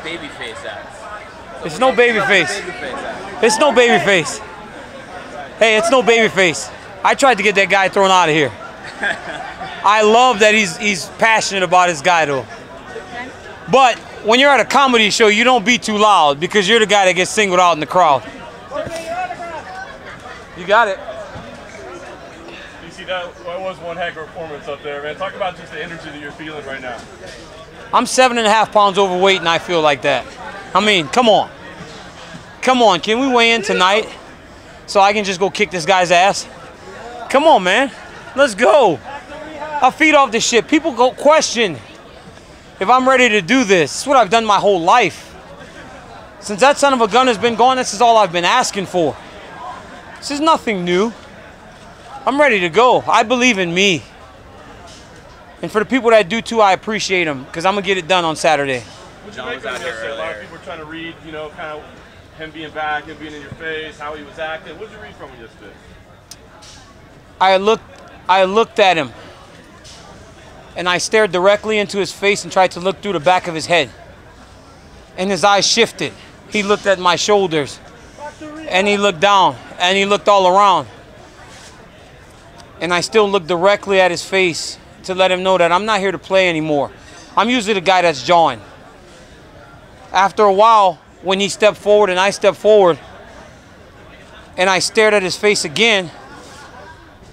baby face act. It's no baby face. It's no baby face. Hey, it's no baby face. I tried to get that guy thrown out of here. I love that he's passionate about his guy though. But when you're at a comedy show, you don't be too loud because you're the guy that gets singled out in the crowd. You got it. You see, that was one heck of a performance up there, man. Talk about just the energy that you're feeling right now. I'm 7.5 pounds overweight and I feel like that. I mean, come on. Come on, can we weigh in tonight so I can just go kick this guy's ass? Come on, man. Let's go. I'll feed off this shit. People go question if I'm ready to do this. This is what I've done my whole life. Since that son of a gun has been gone, this is all I've been asking for. This is nothing new. I'm ready to go. I believe in me. And for the people that do too, I appreciate them because I'm going to get it done on Saturday. Jon was out here earlier. A lot of people were trying to read, you know, kind of him being back, him being in your face, how he was acting. What did you read from him yesterday? I looked at him and I stared directly into his face and tried to look through the back of his head. And his eyes shifted. He looked at my shoulders and he looked down and he looked all around. And I still looked directly at his face to let him know that I'm not here to play anymore. I'm usually the guy that's jawing. After a while, when he stepped forward and I stepped forward and I stared at his face again,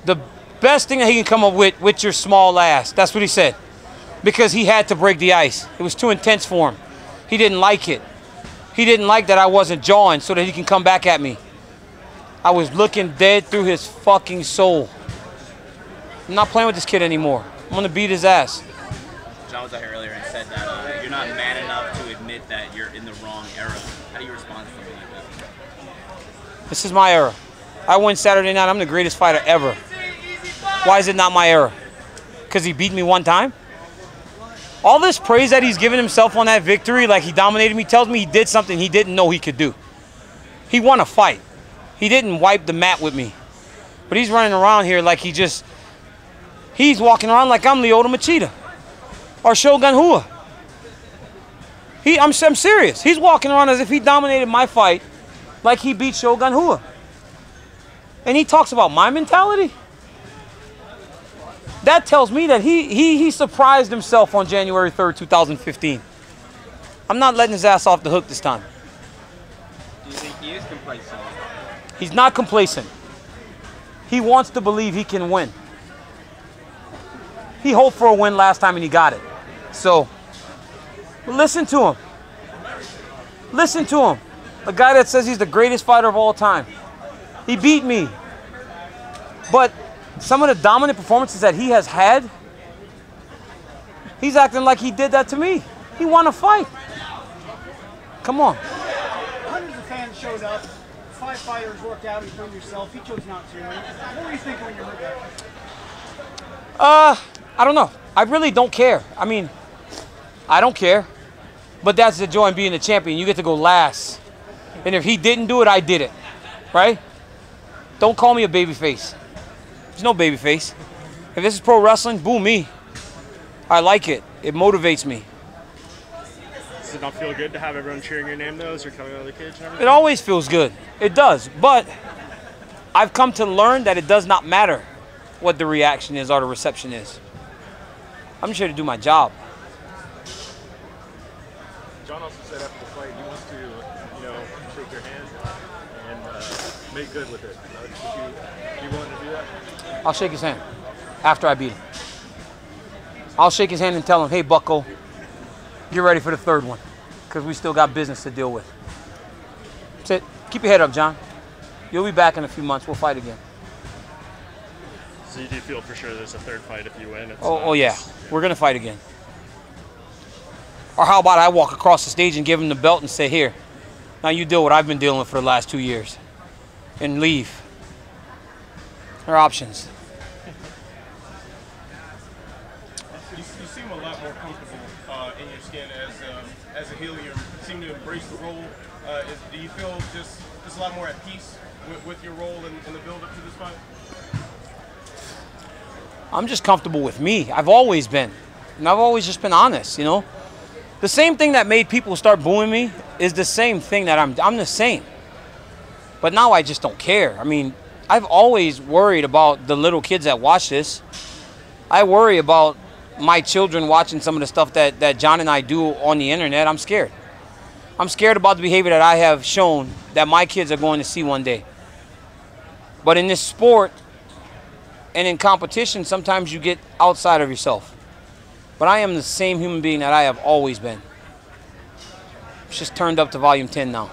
the best thing that he can come up with your small ass. That's what he said. Because he had to break the ice. It was too intense for him. He didn't like it. He didn't like that I wasn't jawing so that he can come back at me. I was looking dead through his fucking soul. I'm not playing with this kid anymore. I'm going to beat his ass. Jon was out here earlier and said that you're not man enough to admit that you're in the wrong era. How do you respond to something like that? This is my era. I win Saturday night. I'm the greatest fighter ever. Why is it not my era? Because he beat me one time? All this praise that he's given himself on that victory, like he dominated me, tells me he did something he didn't know he could do. He won a fight. He didn't wipe the mat with me. But he's running around here like he's walking around like I'm Lyoto Machida or Shogun Rua. I'm serious. He's walking around as if he dominated my fight like he beat Shogun Rua. And he talks about my mentality. That tells me that he surprised himself on January 3rd, 2015. I'm not letting his ass off the hook this time. Do you think he is complacent? He's not complacent. He wants to believe he can win. He hoped for a win last time and he got it. So, listen to him. Listen to him. A guy that says he's the greatest fighter of all time. He beat me. But some of the dominant performances that he has had, he's acting like he did that to me. He won a fight. Come on. Hundreds of fans showed up. 5 fighters worked out, including yourself. He chose not to. What were you thinking when you heard that? I don't know. I really don't care. I mean, I don't care. But that's the joy in being a champion. You get to go last. And if he didn't do it, I did it. Right? Don't call me a babyface. There's no babyface. If this is pro wrestling, boo me. I like it. It motivates me. Does it not feel good to have everyone cheering your name, though, as you're coming out of the cage and everything? It always feels good. It does. But I've come to learn that it does not matter what the reaction is or the reception is. I'm just here to do my job. Jon also said after the fight he wants to, you know, shake your hand and make good with it. Do you want to do that? I'll shake his hand after I beat him. I'll shake his hand and tell him, hey, bucko, get ready for the third one because we still got business to deal with. That's it. Keep your head up, Jon. You'll be back in a few months. We'll fight again. So you do feel for sure there's a third fight if you win? Oh, yeah. We're going to fight again. Or how about I walk across the stage and give him the belt and say, here, now you deal with what I've been dealing with for the last 2 years and leave. There are options. You seem a lot more comfortable in your skin as a heel. You seem to embrace the role. Do you feel just a lot more at peace with your role in the build-up to this fight? I'm just comfortable with me. I've always been. And I've always just been honest, you know. The same thing that made people start booing me is the same thing that I'm the same. But now I just don't care. I mean, I've always worried about the little kids that watch this. I worry about my children watching some of the stuff that Jon and I do on the internet. I'm scared. I'm scared about the behavior that I have shown that my kids are going to see one day. But in this sport and in competition, sometimes you get outside of yourself. But I am the same human being that I have always been. It's just turned up to volume 10 now.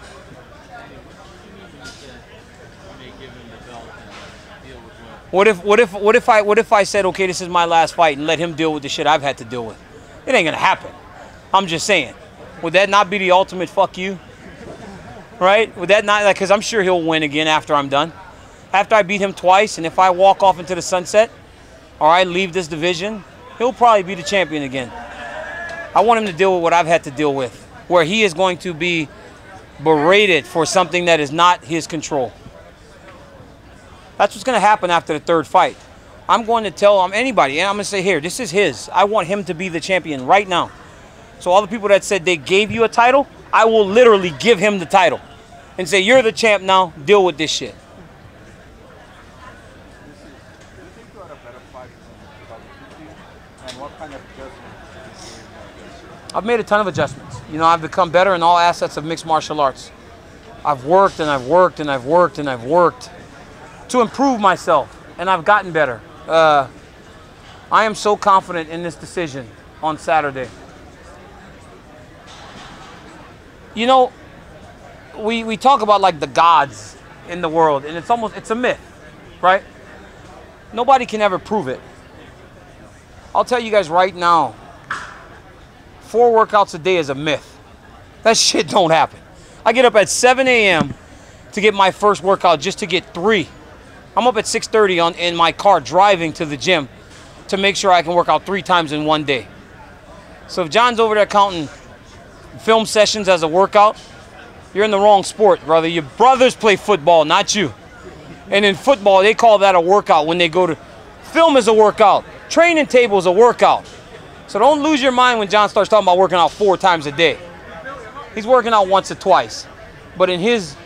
What if I said, okay, this is my last fight, and let him deal with the shit I've had to deal with? It ain't gonna happen. I'm just saying. Would that not be the ultimate fuck you? Right? Would that not, like, because I'm sure he'll win again after I'm done. After I beat him twice, and if I walk off into the sunset, or I leave this division, he'll probably be the champion again. I want him to deal with what I've had to deal with, where he is going to be berated for something that is not his control. That's what's going to happen after the third fight. I'm going to tell anybody, and I'm going to say, here, this is his. I want him to be the champion right now. So all the people that said they gave you a title, I will literally give him the title and say, you're the champ now, deal with this shit. I've made a ton of adjustments. You know, I've become better in all assets of mixed martial arts. I've worked and I've worked and I've worked and I've worked to improve myself, and I've gotten better. I am so confident in this decision on Saturday. You know, we talk about like the gods in the world, and it's a myth, right? Nobody can ever prove it. I'll tell you guys right now, 4 workouts a day is a myth. That shit don't happen. I get up at 7 a.m. to get my first workout just to get 3. I'm up at 6:30 in my car driving to the gym to make sure I can work out 3 times in one day. So if Jon's over there counting film sessions as a workout, you're in the wrong sport, brother. Your brothers play football, not you. And in football, they call that a workout when they go to... Film is a workout. Training table is a workout. So don't lose your mind when Jon starts talking about working out 4 times a day. He's working out once or twice. But in his...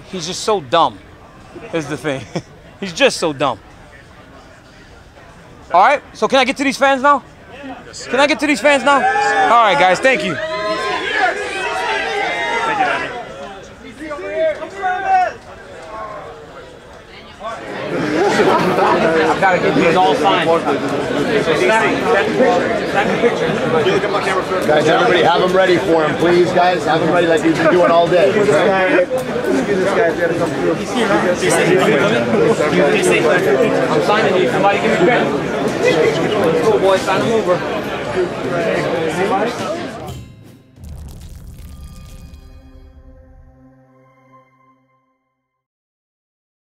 He's just so dumb, is the thing. He's just so dumb. All right, so can I get to these fans now? Yes, can I get to these fans now? All right, guys, thank you. I've got to get these all signed. Guys, everybody have them ready for him, please, guys. Have them ready like you've been doing all day. This guy's got to come through. I'm signing you. Somebody give me credit. Let's go, boys. Sign them over.